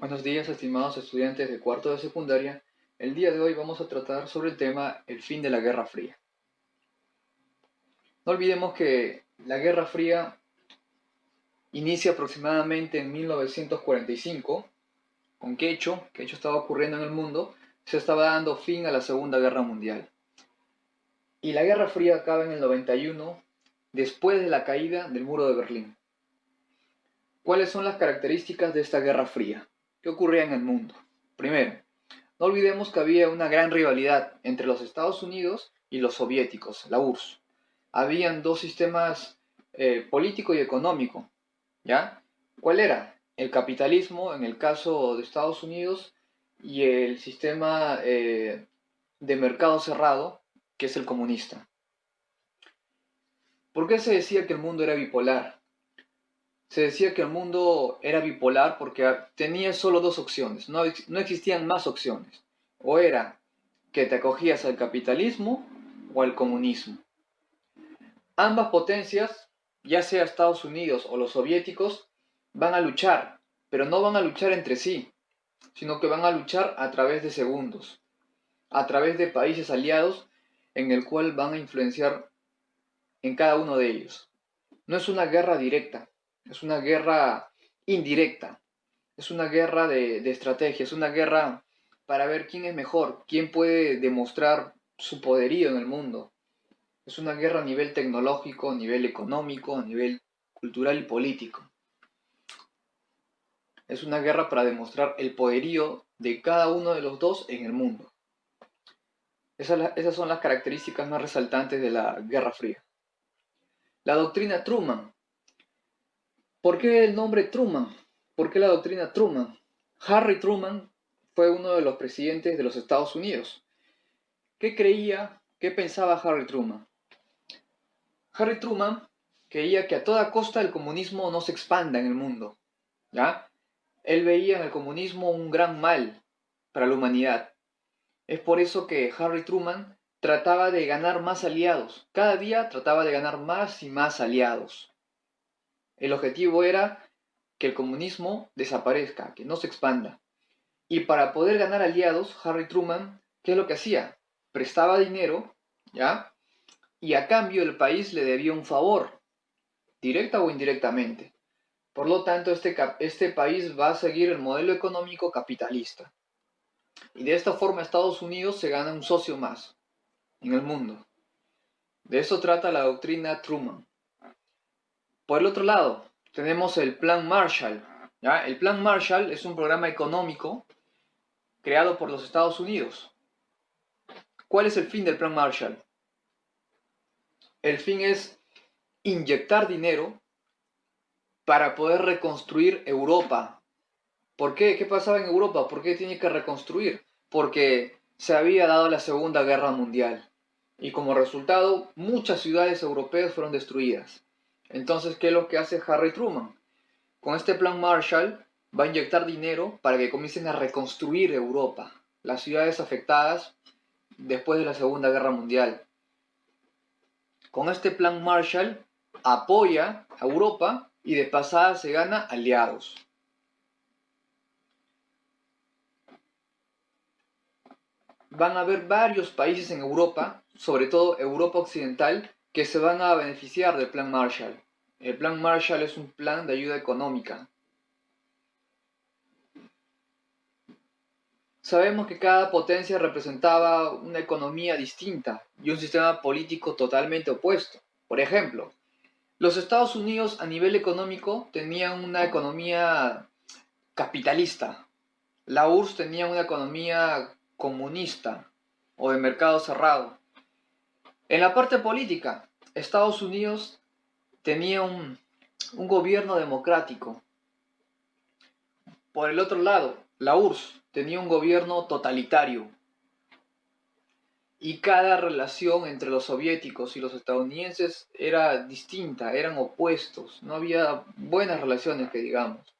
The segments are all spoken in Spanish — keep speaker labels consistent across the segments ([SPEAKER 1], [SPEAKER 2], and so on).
[SPEAKER 1] Buenos días, estimados estudiantes de cuarto de secundaria. El día de hoy vamos a tratar sobre el tema el fin de la Guerra Fría. No olvidemos que la Guerra Fría inicia aproximadamente en 1945. ¿Con qué hecho? ¿Qué hecho estaba ocurriendo en el mundo? Se estaba dando fin a la Segunda Guerra Mundial. Y la Guerra Fría acaba en el 91, después de la caída del Muro de Berlín. ¿Cuáles son las características de esta Guerra Fría? ¿Qué ocurría en el mundo? Primero, no olvidemos que había una gran rivalidad entre los Estados Unidos y los soviéticos, la URSS. Habían dos sistemas político y económico, ¿ya? ¿Cuál era? El capitalismo en el caso de Estados Unidos y el sistema de mercado cerrado, que es el comunista. ¿Por qué se decía que el mundo era bipolar? Se decía que el mundo era bipolar porque tenía solo dos opciones, no existían más opciones. O era que te acogías al capitalismo o al comunismo. Ambas potencias, ya sea Estados Unidos o los soviéticos, van a luchar, pero no van a luchar entre sí, sino que van a luchar a través de segundos, a través de países aliados en el cual van a influenciar en cada uno de ellos. No es una guerra directa, es una guerra indirecta, es una guerra de estrategia, es una guerra para ver quién es mejor, quién puede demostrar su poderío en el mundo. Es una guerra a nivel tecnológico, a nivel económico, a nivel cultural y político. Es una guerra para demostrar el poderío de cada uno de los dos en el mundo. Esas son las características más resaltantes de la Guerra Fría. La doctrina Truman. ¿Por qué el nombre Truman? ¿Por qué la doctrina Truman? Harry Truman fue uno de los presidentes de los Estados Unidos. ¿Qué creía? ¿Qué pensaba Harry Truman? Harry Truman creía que a toda costa el comunismo no se expanda en el mundo, ¿ya? Él veía en el comunismo un gran mal para la humanidad. Es por eso que Harry Truman trataba de ganar más aliados. Cada día trataba de ganar más y más aliados. El objetivo era que el comunismo desaparezca, que no se expanda. Y para poder ganar aliados, Harry Truman, ¿qué es lo que hacía? Prestaba dinero, ¿ya? Y a cambio el país le debía un favor, directa o indirectamente. Por lo tanto, este país va a seguir el modelo económico capitalista. Y de esta forma Estados Unidos se gana un socio más en el mundo. De eso trata la doctrina Truman. Por el otro lado, tenemos el Plan Marshall. ¿Ya? El Plan Marshall es un programa económico creado por los Estados Unidos. ¿Cuál es el fin del Plan Marshall? El fin es inyectar dinero para poder reconstruir Europa. ¿Por qué? ¿Qué pasaba en Europa? ¿Por qué tiene que reconstruir? Porque se había dado la Segunda Guerra Mundial y como resultado muchas ciudades europeas fueron destruidas. Entonces, ¿qué es lo que hace Harry Truman? Con este plan Marshall va a inyectar dinero para que comiencen a reconstruir Europa, las ciudades afectadas después de la Segunda Guerra Mundial. Con este plan Marshall apoya a Europa y de pasada se gana aliados. Van a haber varios países en Europa, sobre todo Europa Occidental, que se van a beneficiar del Plan Marshall. El Plan Marshall es un plan de ayuda económica. Sabemos que cada potencia representaba una economía distinta y un sistema político totalmente opuesto. Por ejemplo, los Estados Unidos a nivel económico tenían una economía capitalista. La URSS tenía una economía comunista o de mercado cerrado. En la parte política, Estados Unidos tenía un gobierno democrático. Por el otro lado, la URSS tenía un gobierno totalitario. Y cada relación entre los soviéticos y los estadounidenses era distinta, eran opuestos, no había buenas relaciones que digamos.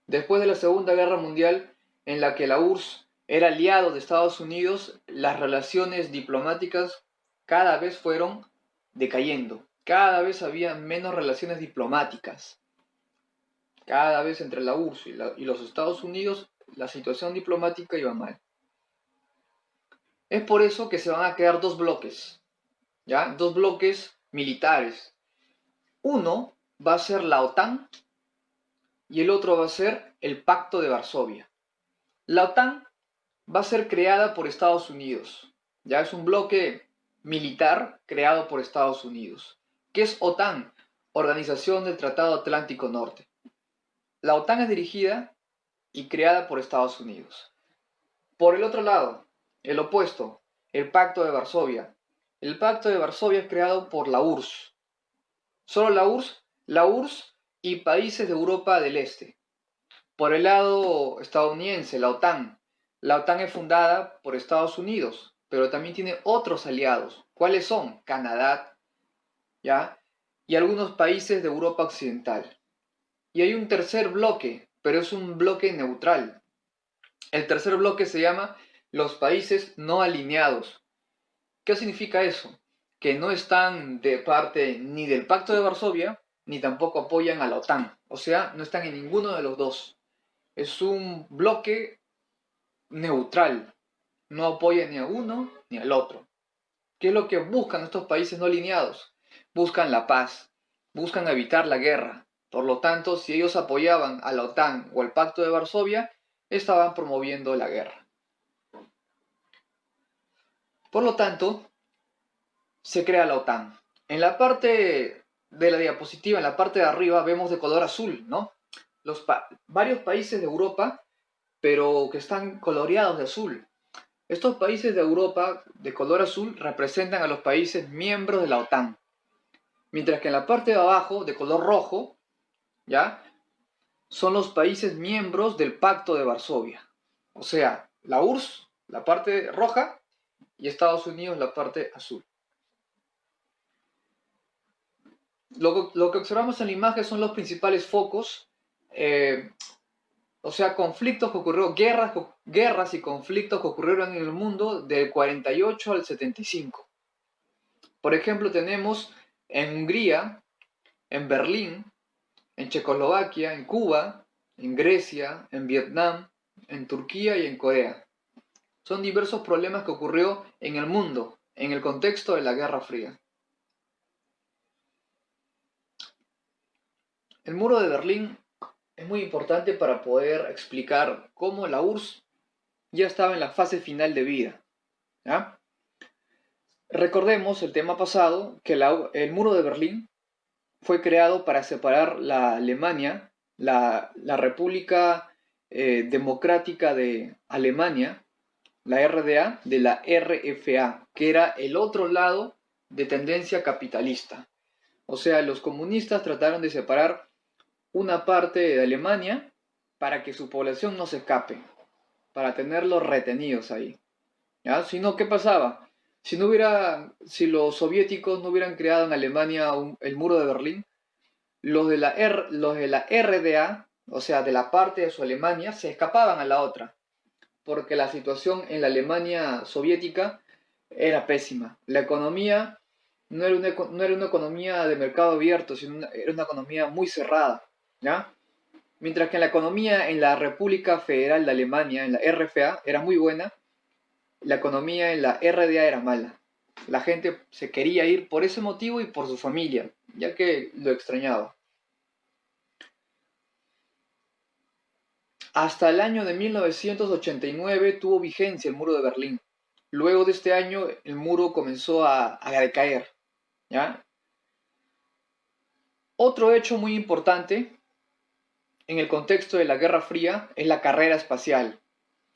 [SPEAKER 1] Después de la Segunda Guerra Mundial, en la que la URSS era aliado de Estados Unidos, las relaciones diplomáticas cada vez fueron decayendo, cada vez había menos relaciones diplomáticas. Cada vez entre la URSS y los Estados Unidos, la situación diplomática iba mal. Es por eso que se van a crear dos bloques, ¿ya? Dos bloques militares. Uno va a ser la OTAN y el otro va a ser el Pacto de Varsovia. La OTAN va a ser creada por Estados Unidos. Ya es un bloque militar creado por Estados Unidos. ¿Qué es OTAN? Organización del Tratado Atlántico Norte. La OTAN es dirigida y creada por Estados Unidos. Por el otro lado, el opuesto, el Pacto de Varsovia. El Pacto de Varsovia es creado por la URSS. Solo la URSS y países de Europa del Este. Por el lado estadounidense, la OTAN. La OTAN es fundada por Estados Unidos, pero también tiene otros aliados. ¿Cuáles son? Canadá, ¿ya? Y algunos países de Europa Occidental. Y hay un tercer bloque, pero es un bloque neutral. El tercer bloque se llama los países no alineados. ¿Qué significa eso? Que no están de parte ni del Pacto de Varsovia, ni tampoco apoyan a la OTAN. O sea, no están en ninguno de los dos. Es un bloque neutral. No apoya ni a uno ni al otro. ¿Qué es lo que buscan estos países no alineados? Buscan la paz, buscan evitar la guerra. Por lo tanto, si ellos apoyaban a la OTAN o al Pacto de Varsovia, estaban promoviendo la guerra. Por lo tanto, se crea la OTAN. En la parte de la diapositiva, en la parte de arriba, vemos de color azul, ¿no? Varios países de Europa, pero que están coloreados de azul. Estos países de Europa de color azul representan a los países miembros de la OTAN. Mientras que en la parte de abajo, de color rojo, ¿ya? Son los países miembros del Pacto de Varsovia. O sea, la URSS, la parte roja, y Estados Unidos, la parte azul. Lo que observamos en la imagen son los principales focos, o sea, conflictos que ocurrieron, guerras y conflictos que ocurrieron en el mundo del 48 al 75. Por ejemplo, tenemos en Hungría, en Berlín, en Checoslovaquia, en Cuba, en Grecia, en Vietnam, en Turquía y en Corea. Son diversos problemas que ocurrió en el mundo, en el contexto de la Guerra Fría. El muro de Berlín es muy importante para poder explicar cómo la URSS ya estaba en la fase final de vida, ¿ya? Recordemos el tema pasado, que el muro de Berlín fue creado para separar la Alemania, la República Democrática de Alemania, la RDA, de la RFA, que era el otro lado de tendencia capitalista. O sea, los comunistas trataron de separar una parte de Alemania para que su población no se escape, para tenerlos retenidos ahí. ¿Ya? Si no, ¿qué pasaba? Si los soviéticos no hubieran creado en Alemania el muro de Berlín, los de la RDA, o sea, de la parte de su Alemania, se escapaban a la otra, porque la situación en la Alemania soviética era pésima. La economía no era una economía de mercado abierto, sino era una economía muy cerrada, ¿ya? Mientras que la economía en la República Federal de Alemania, en la RFA, era muy buena, la economía en la RDA era mala. La gente se quería ir por ese motivo y por su familia, ya que lo extrañaba. Hasta el año de 1989 tuvo vigencia el muro de Berlín. Luego de este año el muro comenzó a decaer, ¿ya? Otro hecho muy importante en el contexto de la Guerra Fría es la carrera espacial.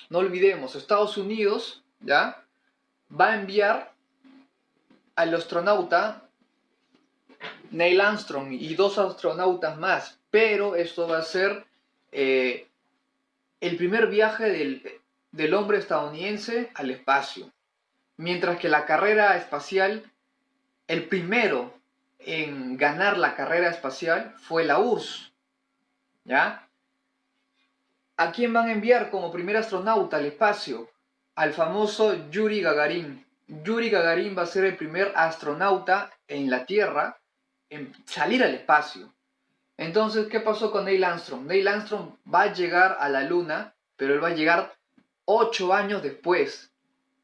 [SPEAKER 1] No olvidemos, Estados Unidos, ¿ya?, va a enviar al astronauta Neil Armstrong y 2 astronautas más, pero esto va a ser el primer viaje del hombre estadounidense al espacio. Mientras que la carrera espacial, el primero en ganar la carrera espacial fue la URSS, ¿ya? ¿A quién van a enviar como primer astronauta al espacio? Al famoso Yuri Gagarin. Yuri Gagarin va a ser el primer astronauta en la Tierra en salir al espacio. Entonces, ¿qué pasó con Neil Armstrong? Neil Armstrong va a llegar a la Luna, pero él va a llegar 8 años después.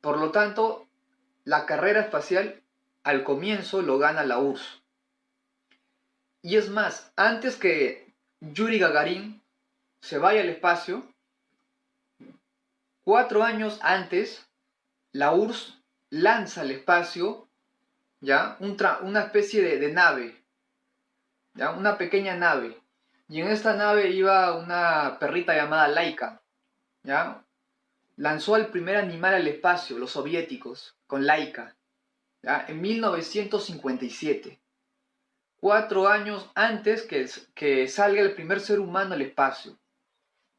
[SPEAKER 1] Por lo tanto, la carrera espacial al comienzo lo gana la URSS. Y es más, antes que Yuri Gagarin se vaya al espacio, 4 años antes, la URSS lanza al espacio, ¿ya? Una especie de nave, ¿ya? Una pequeña nave. Y en esta nave iba una perrita llamada Laika, ¿ya? Lanzó al primer animal al espacio, los soviéticos, con Laika, ¿ya? En 1957. 4 años antes que salga el primer ser humano al espacio.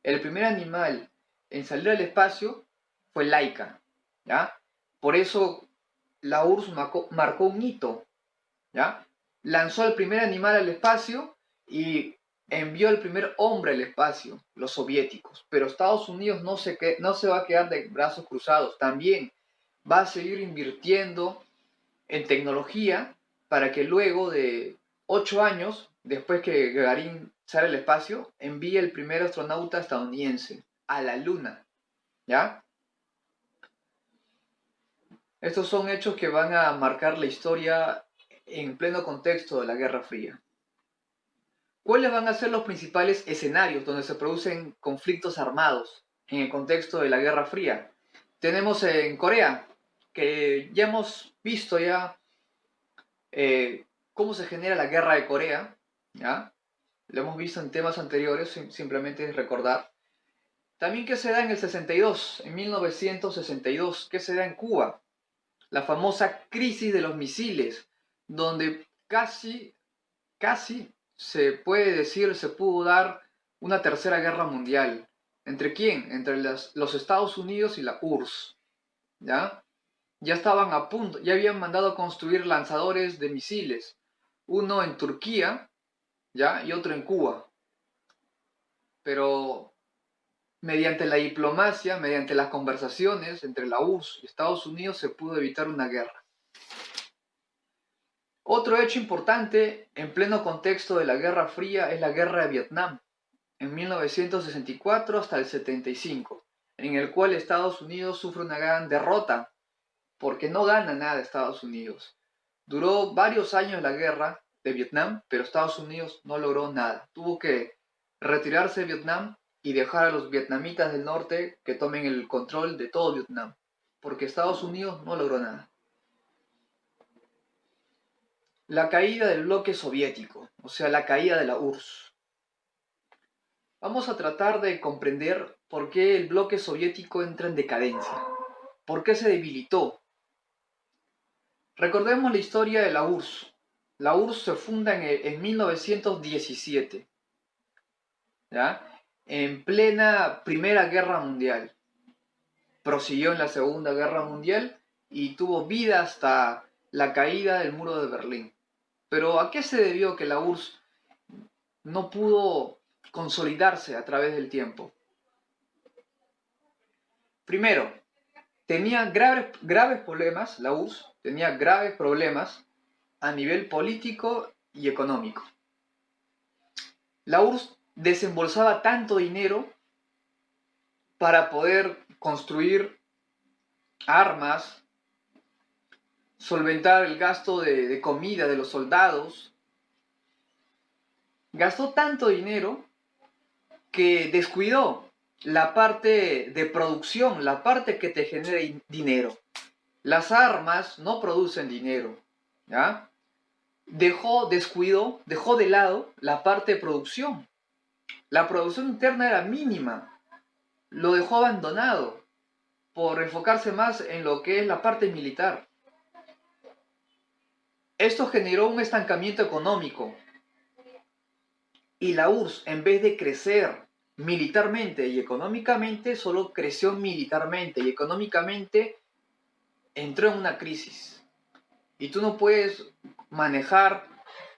[SPEAKER 1] El primer animal en salir al espacio fue Laika, ¿ya? Por eso la URSS marcó un hito, ¿ya? Lanzó al primer animal al espacio y envió al primer hombre al espacio, los soviéticos. Pero Estados Unidos no se va a quedar de brazos cruzados. También va a seguir invirtiendo en tecnología para que luego de 8 años, después que Gagarin sale al espacio, envíe el primer astronauta estadounidense a la Luna, ¿ya? Estos son hechos que van a marcar la historia en pleno contexto de la Guerra Fría. ¿Cuáles van a ser los principales escenarios donde se producen conflictos armados en el contexto de la Guerra Fría? Tenemos en Corea, que ya hemos visto cómo se genera la Guerra de Corea, ¿ya? Lo hemos visto en temas anteriores, simplemente es recordar. También qué se da en el 62, en 1962, qué se da en Cuba, la famosa crisis de los misiles, donde casi se puede decir, se pudo dar una tercera guerra mundial. ¿Entre quién? Entre los Estados Unidos y la URSS, ¿ya? Ya estaban a punto, ya habían mandado a construir lanzadores de misiles, uno en Turquía, ¿ya? Y otro en Cuba. Pero mediante la diplomacia, mediante las conversaciones entre la URSS y Estados Unidos se pudo evitar una guerra. Otro hecho importante en pleno contexto de la Guerra Fría es la Guerra de Vietnam, en 1964 hasta el 75, en el cual Estados Unidos sufre una gran derrota, porque no gana nada Estados Unidos. Duró varios años la guerra de Vietnam, pero Estados Unidos no logró nada. Tuvo que retirarse de Vietnam y dejar a los vietnamitas del norte que tomen el control de todo Vietnam, porque Estados Unidos no logró nada. La caída del bloque soviético, o sea, la caída de la URSS. Vamos a tratar de comprender por qué el bloque soviético entra en decadencia, por qué se debilitó. Recordemos la historia de la URSS. La URSS se funda en 1917, ¿ya? En plena Primera Guerra Mundial. Prosiguió en la Segunda Guerra Mundial y tuvo vida hasta la caída del muro de Berlín. Pero ¿a qué se debió que la URSS no pudo consolidarse a través del tiempo? Primero, tenía graves problemas, la URSS tenía graves problemas a nivel político y económico. La URSS desembolsaba tanto dinero para poder construir armas, solventar el gasto de comida de los soldados. Gastó tanto dinero que descuidó la parte de producción, la parte que te genera dinero. Las armas no producen dinero, ¿ya? Dejó de lado la parte de producción. La producción interna era mínima. Lo dejó abandonado por enfocarse más en lo que es la parte militar. Esto generó un estancamiento económico. Y la URSS, en vez de crecer militarmente y económicamente, solo creció militarmente y económicamente entró en una crisis. Y tú no puedes manejar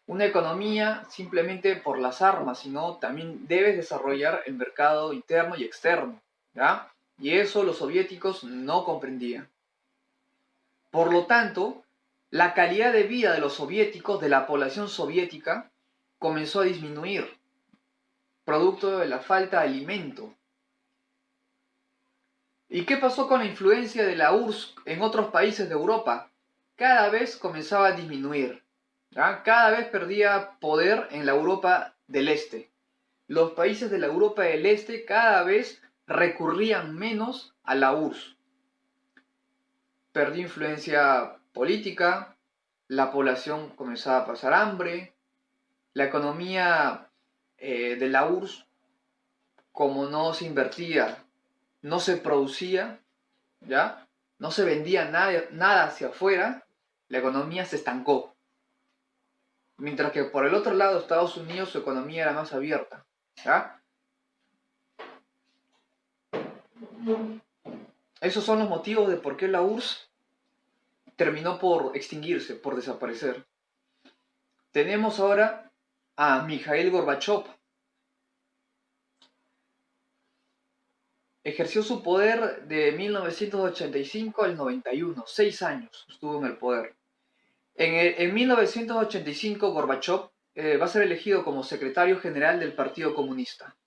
[SPEAKER 1] una economía simplemente por las armas, sino también debes desarrollar el mercado interno y externo, ¿ya? Y eso los soviéticos no comprendían. Por lo tanto, la calidad de vida de los soviéticos, de la población soviética, comenzó a disminuir, producto de la falta de alimento. ¿Y qué pasó con la influencia de la URSS en otros países de Europa? Cada vez comenzaba a disminuir, ¿ya? Cada vez perdía poder en la Europa del Este. Los países de la Europa del Este cada vez recurrían menos a la URSS. Perdió influencia política, la población comenzaba a pasar hambre, la economía de la URSS, como no se invertía, no se producía, ¿ya? No se vendía nada hacia afuera, la economía se estancó. Mientras que por el otro lado, Estados Unidos, su economía era más abierta, ¿ya? Esos son los motivos de por qué la URSS terminó por extinguirse, por desaparecer. Tenemos ahora a Mikhail Gorbachev. Ejerció su poder de 1985 al 91, 6 años estuvo en el poder. En 1985 Gorbachev va a ser elegido como secretario general del Partido Comunista,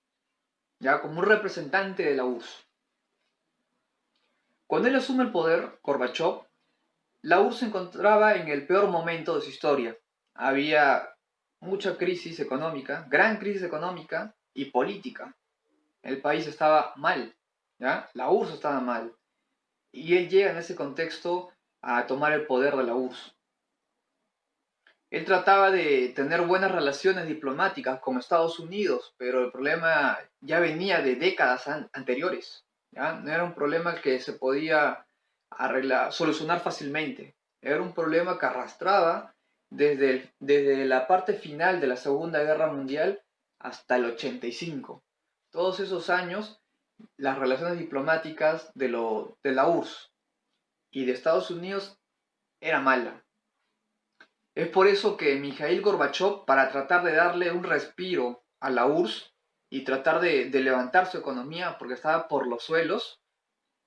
[SPEAKER 1] ya como un representante de la URSS. Cuando él asume el poder, Gorbachev, la URSS se encontraba en el peor momento de su historia. Había mucha crisis económica, gran crisis económica y política. El país estaba mal, ¿ya? La URSS estaba mal. Y él llega en ese contexto a tomar el poder de la URSS. Él trataba de tener buenas relaciones diplomáticas con Estados Unidos, pero el problema ya venía de décadas anteriores, ¿ya? No era un problema que se podía solucionar fácilmente. Era un problema que arrastraba desde la parte final de la Segunda Guerra Mundial hasta el 85. Todos esos años, las relaciones diplomáticas de la URSS y de Estados Unidos era mala. Es por eso que Mikhail Gorbachev, para tratar de darle un respiro a la URSS y tratar de levantar su economía porque estaba por los suelos,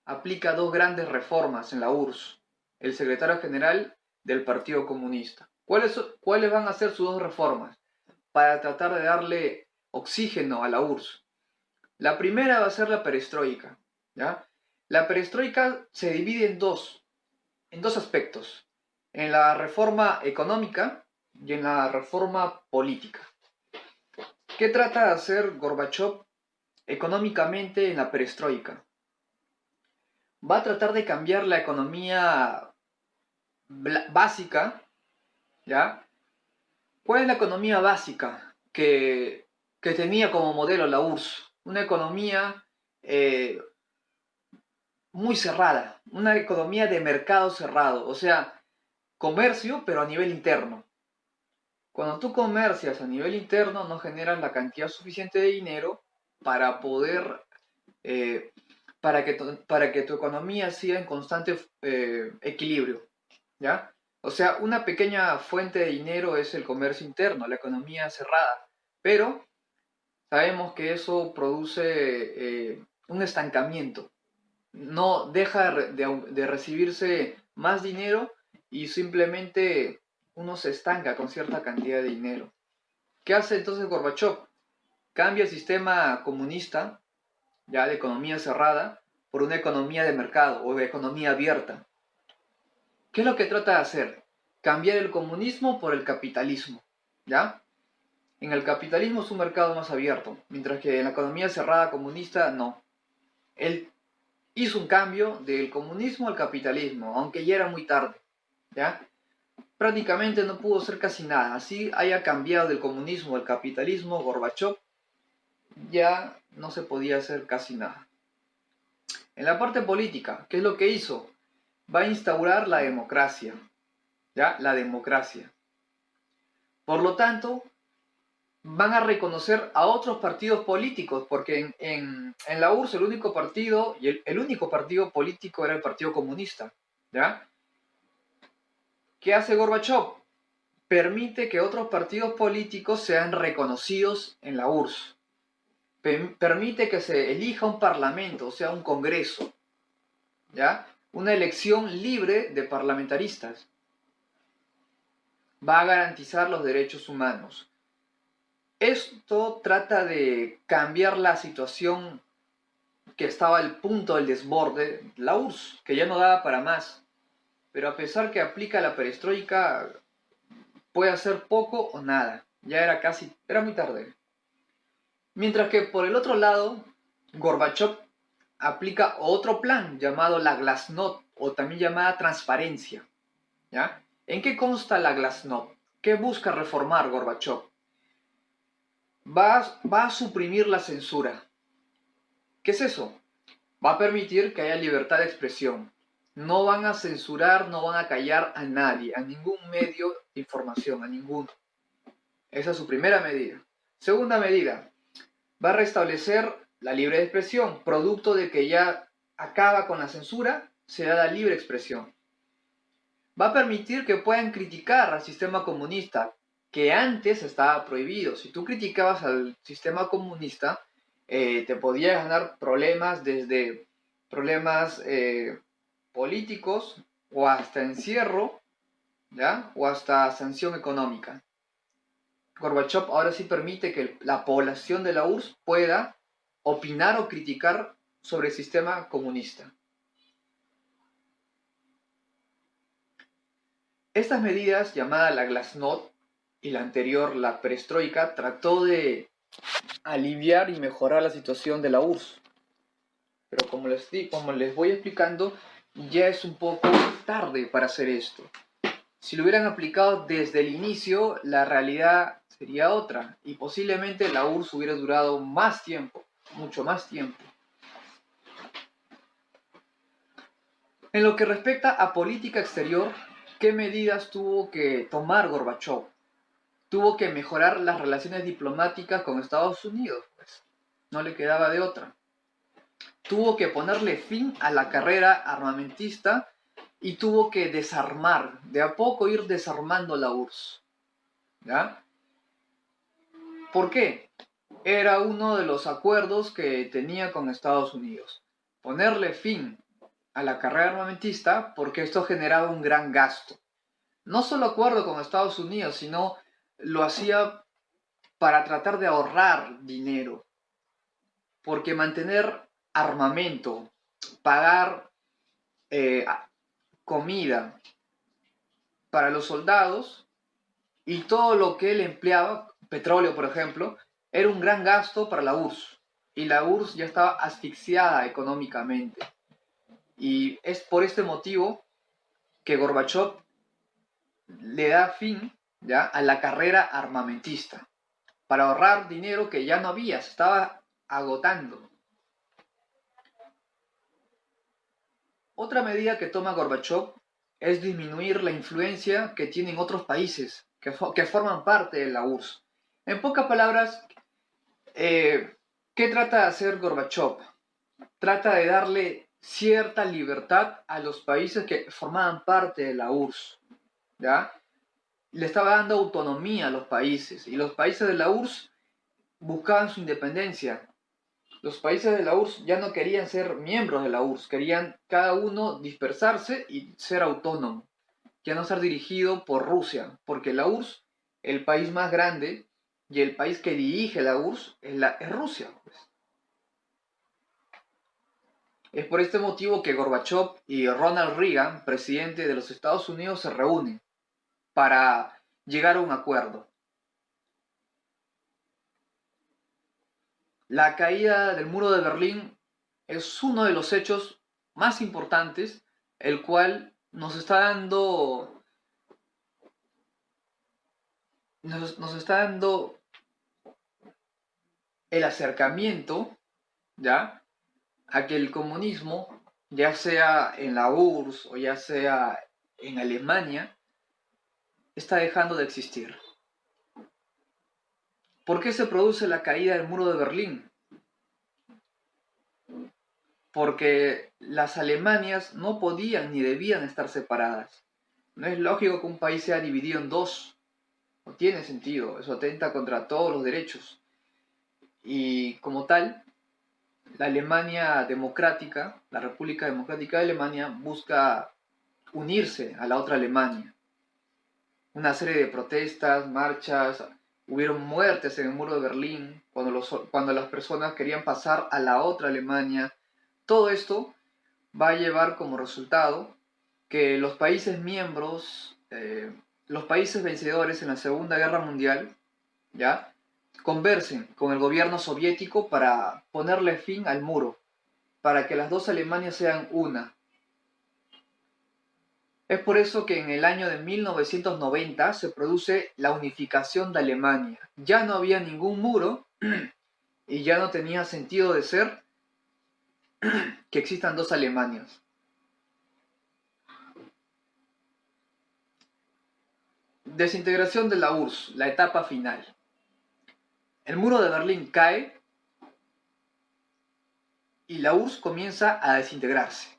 [SPEAKER 1] aplica dos grandes reformas en la URSS, el secretario general del Partido Comunista. ¿Cuáles van a ser sus dos reformas? Para tratar de darle oxígeno a la URSS. La primera va a ser la perestroika, ¿ya? La perestroika se divide en dos aspectos, en la reforma económica y en la reforma política. ¿Qué trata de hacer Gorbachev económicamente en la perestroika? Va a tratar de cambiar la economía básica, ¿ya? ¿Cuál es la economía básica que tenía como modelo la URSS? Una economía muy cerrada, una economía de mercado cerrado, o sea, comercio pero a nivel interno. Cuando tú comercias a nivel interno no generas la cantidad suficiente de dinero para poder, para que tu economía siga en constante equilibrio, ¿ya? O sea, una pequeña fuente de dinero es el comercio interno, la economía cerrada, pero sabemos que eso produce un estancamiento. No deja de recibirse más dinero y simplemente uno se estanca con cierta cantidad de dinero. ¿Qué hace entonces Gorbachev? Cambia el sistema comunista, ya de economía cerrada, por una economía de mercado o de economía abierta. ¿Qué es lo que trata de hacer? Cambiar el comunismo por el capitalismo, ¿ya? En el capitalismo es un mercado más abierto, mientras que en la economía cerrada comunista no. Él hizo un cambio del comunismo al capitalismo, aunque ya era muy tarde, ¿ya? Prácticamente no pudo hacer casi nada. Así haya cambiado del comunismo al capitalismo, Gorbachev ya no se podía hacer casi nada. En la parte política, ¿qué es lo que hizo? Va a instaurar la democracia, ¿ya? La democracia. Por lo tanto, van a reconocer a otros partidos políticos, porque en la URSS el único partido, y el único partido político era el Partido Comunista, ¿ya? ¿Qué hace Gorbachev? Permite que otros partidos políticos sean reconocidos en la URSS. Permite que se elija un parlamento, o sea, un congreso, ¿ya? Una elección libre de parlamentaristas. Va a garantizar los derechos humanos. Esto trata de cambiar la situación que estaba al punto del desborde, la URSS, que ya no daba para más. Pero a pesar que aplica la perestroika, puede hacer poco o nada. Ya era muy tarde. Mientras que por el otro lado, Gorbachev aplica otro plan llamado la Glasnost, o también llamada transparencia. ¿Ya? ¿En qué consta la Glasnost? ¿Qué busca reformar Gorbachev? Va a suprimir la censura. ¿Qué es eso? Va a permitir que haya libertad de expresión. No van a censurar, no van a callar a nadie, a ningún medio de información, a ninguno. Esa es su primera medida. Segunda medida, va a restablecer la libre expresión, producto de que ya acaba con la censura, se da la libre expresión. Va a permitir que puedan criticar al sistema comunista, que antes estaba prohibido. Si tú criticabas al sistema comunista, te podías ganar problemas desde problemas políticos o hasta encierro, ¿ya? O hasta sanción económica. Gorbachev ahora sí permite que la población de la URSS pueda opinar o criticar sobre el sistema comunista. Estas medidas, llamada la Glasnost y la anterior, la Perestroika, trató de aliviar y mejorar la situación de la URSS. Pero como les voy explicando, ya es un poco tarde para hacer esto. Si lo hubieran aplicado desde el inicio, la realidad sería otra y posiblemente la URSS hubiera durado más tiempo, mucho más tiempo. En lo que respecta a política exterior, ¿qué medidas tuvo que tomar Gorbachev? Tuvo que mejorar las relaciones diplomáticas con Estados Unidos, pues no le quedaba de otra. Tuvo que ponerle fin a la carrera armamentista y tuvo que desarmar, de a poco ir desarmando la URSS. ¿Ya? ¿Por qué? Era uno de los acuerdos que tenía con Estados Unidos. Ponerle fin a la carrera armamentista porque esto generaba un gran gasto. No solo acuerdo con Estados Unidos, sino lo hacía para tratar de ahorrar dinero. Porque mantener armamento, pagar comida para los soldados y todo lo que él empleaba, petróleo por ejemplo, era un gran gasto para la URSS. Y la URSS ya estaba asfixiada económicamente. Y es por este motivo que Gorbachev le da fin, ¿ya?, a la carrera armamentista, para ahorrar dinero que ya no había, se estaba agotando. Otra medida que toma Gorbachev es disminuir la influencia que tienen otros países que forman parte de la URSS. En pocas palabras, ¿qué trata de hacer Gorbachev? Trata de darle cierta libertad a los países que formaban parte de la URSS, ¿ya? Le estaba dando autonomía a los países y los países de la URSS buscaban su independencia. Los países de la URSS ya no querían ser miembros de la URSS, querían cada uno dispersarse y ser autónomo, ya no ser dirigido por Rusia, porque la URSS, el país más grande y el país que dirige la URSS es Rusia, pues. Es por este motivo que Gorbachev y Ronald Reagan, presidente de los Estados Unidos, se reúnen para llegar a un acuerdo. La caída del muro de Berlín es uno de los hechos más importantes, el cual nos está dando el acercamiento, ¿ya?, a que el comunismo, ya sea en la URSS o ya sea en Alemania, está dejando de existir. ¿Por qué se produce la caída del muro de Berlín? Porque las Alemanias no podían ni debían estar separadas. No es lógico que un país sea dividido en dos. No tiene sentido. Eso atenta contra todos los derechos. Y como tal, la Alemania democrática, la República Democrática de Alemania, busca unirse a la otra Alemania. Una serie de protestas, marchas, hubieron muertes en el muro de Berlín, cuando las personas querían pasar a la otra Alemania. Todo esto va a llevar como resultado que los países miembros, los países vencedores en la Segunda Guerra Mundial, ¿ya?, conversen con el gobierno soviético para ponerle fin al muro, para que las dos Alemanias sean una. Es por eso que en el año de 1990 se produce la unificación de Alemania. Ya no había ningún muro y ya no tenía sentido de ser que existan dos Alemanias. Desintegración de la URSS, la etapa final. El muro de Berlín cae y la URSS comienza a desintegrarse.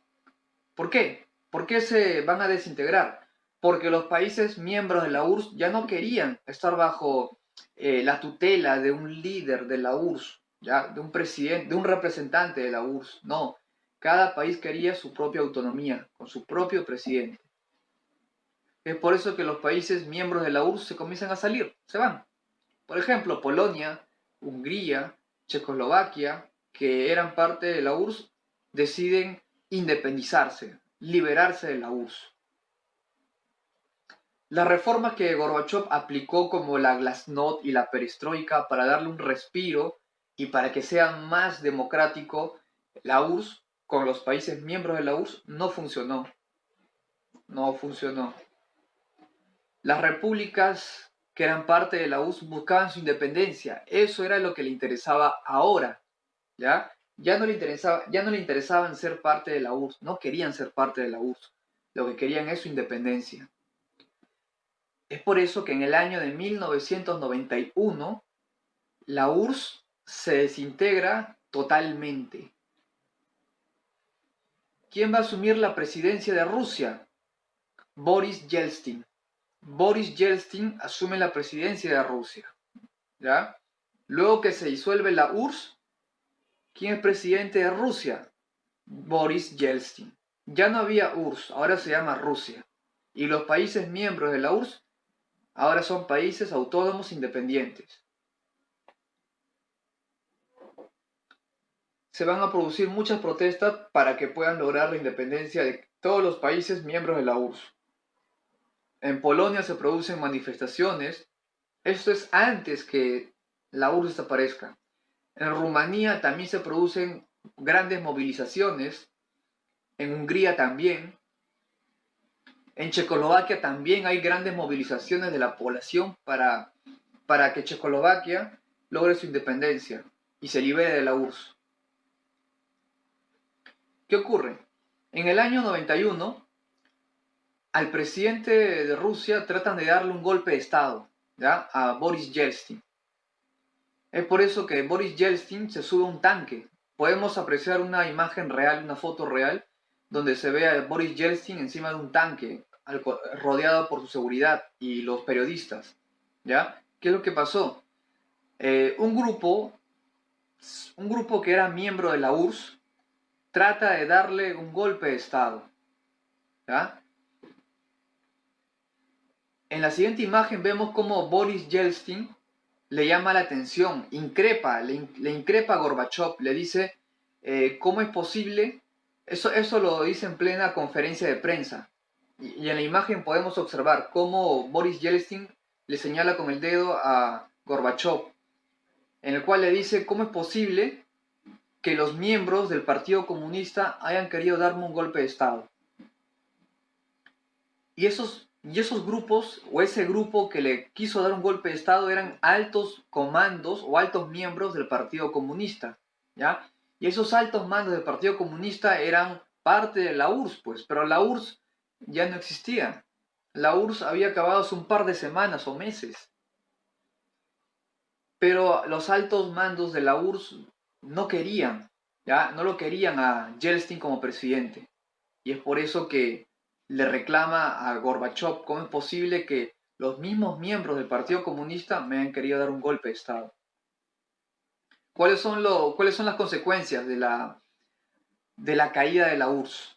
[SPEAKER 1] ¿Por qué? ¿Por qué se van a desintegrar? Porque los países miembros de la URSS ya no querían estar bajo la tutela de un líder de la URSS, ¿ya?, de un presidente, de un representante de la URSS. No, cada país quería su propia autonomía, con su propio presidente. Es por eso que los países miembros de la URSS se comienzan a salir, se van. Por ejemplo, Polonia, Hungría, Checoslovaquia, que eran parte de la URSS, deciden independizarse, liberarse de la URSS. Las reformas que Gorbachev aplicó, como la Glasnost y la Perestroika, para darle un respiro y para que sea más democrático la URSS con los países miembros de la URSS, no funcionó. No funcionó. Las repúblicas que eran parte de la URSS buscaban su independencia. Eso era lo que le interesaba ahora, ¿ya? Ya no le interesaban ser parte de la URSS, no querían ser parte de la URSS. Lo que querían es su independencia. Es por eso que en el año de 1991 la URSS se desintegra totalmente. ¿Quién va a asumir la presidencia de Rusia? Boris Yeltsin. Boris Yeltsin asume la presidencia de Rusia, ¿ya? Luego que se disuelve la URSS, ¿quién es presidente de Rusia? Boris Yeltsin. Ya no había URSS, ahora se llama Rusia. Y los países miembros de la URSS ahora son países autónomos independientes. Se van a producir muchas protestas para que puedan lograr la independencia de todos los países miembros de la URSS. En Polonia se producen manifestaciones. Esto es antes que la URSS desaparezca. En Rumanía también se producen grandes movilizaciones. En Hungría también. En Checoslovaquia también hay grandes movilizaciones de la población para que Checoslovaquia logre su independencia y se libere de la URSS. ¿Qué ocurre? En el año 91, al presidente de Rusia tratan de darle un golpe de Estado, ¿ya?, a Boris Yeltsin. Es por eso que Boris Yeltsin se sube a un tanque. Podemos apreciar una imagen real, una foto real, donde se ve a Boris Yeltsin encima de un tanque, rodeado por su seguridad y los periodistas, ¿ya? ¿Qué es lo que pasó? Un grupo que era miembro de la URSS trata de darle un golpe de Estado, ¿ya? En la siguiente imagen vemos cómo Boris Yeltsin le llama la atención, le increpa a Gorbachev, le dice, ¿cómo es posible? Eso lo dice en plena conferencia de prensa. Y en la imagen podemos observar cómo Boris Yeltsin le señala con el dedo a Gorbachev, en el cual le dice, ¿cómo es posible que los miembros del Partido Comunista hayan querido darme un golpe de Estado? Y esos grupos, o ese grupo que le quiso dar un golpe de Estado, eran altos comandos o altos miembros del Partido Comunista, ¿ya? Y esos altos mandos del Partido Comunista eran parte de la URSS, pues, pero la URSS ya no existía. La URSS había acabado hace un par de semanas o meses. Pero los altos mandos de la URSS no querían, ¿ya? No lo querían a Yeltsin como presidente. Y es por eso que le reclama a Gorbachev, ¿cómo es posible que los mismos miembros del Partido Comunista me hayan querido dar un golpe de Estado? ¿Cuáles son las consecuencias de la caída de la URSS?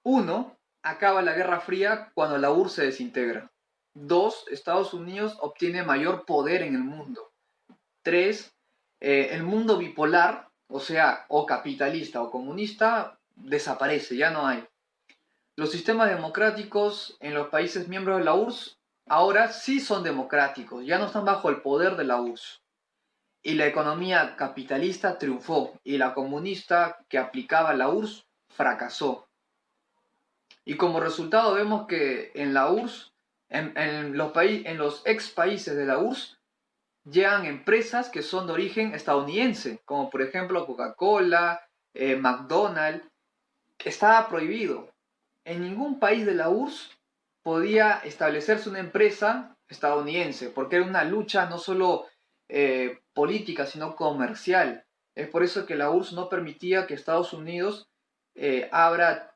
[SPEAKER 1] Uno, acaba la Guerra Fría cuando la URSS se desintegra. 2, Estados Unidos obtiene mayor poder en el mundo. 3, el mundo bipolar, o sea, o capitalista o comunista, desaparece, ya no hay. Los sistemas democráticos en los países miembros de la URSS ahora sí son democráticos, ya no están bajo el poder de la URSS. Y la economía capitalista triunfó y la comunista que aplicaba la URSS fracasó. Y como resultado vemos que en la URSS, en los ex países de la URSS, llegan empresas que son de origen estadounidense, como por ejemplo Coca-Cola, McDonald's. Estaba prohibido. En ningún país de la URSS podía establecerse una empresa estadounidense, porque era una lucha no solo política, sino comercial. Es por eso que la URSS no permitía que Estados Unidos abra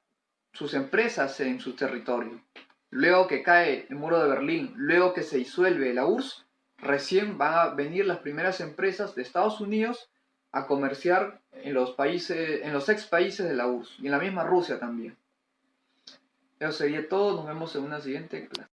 [SPEAKER 1] sus empresas en su territorio. Luego que cae el muro de Berlín, luego que se disuelve la URSS, recién van a venir las primeras empresas de Estados Unidos a comerciar en los países, en los ex países de la URSS y en la misma Rusia también. Eso sería todo, nos vemos en una siguiente clase.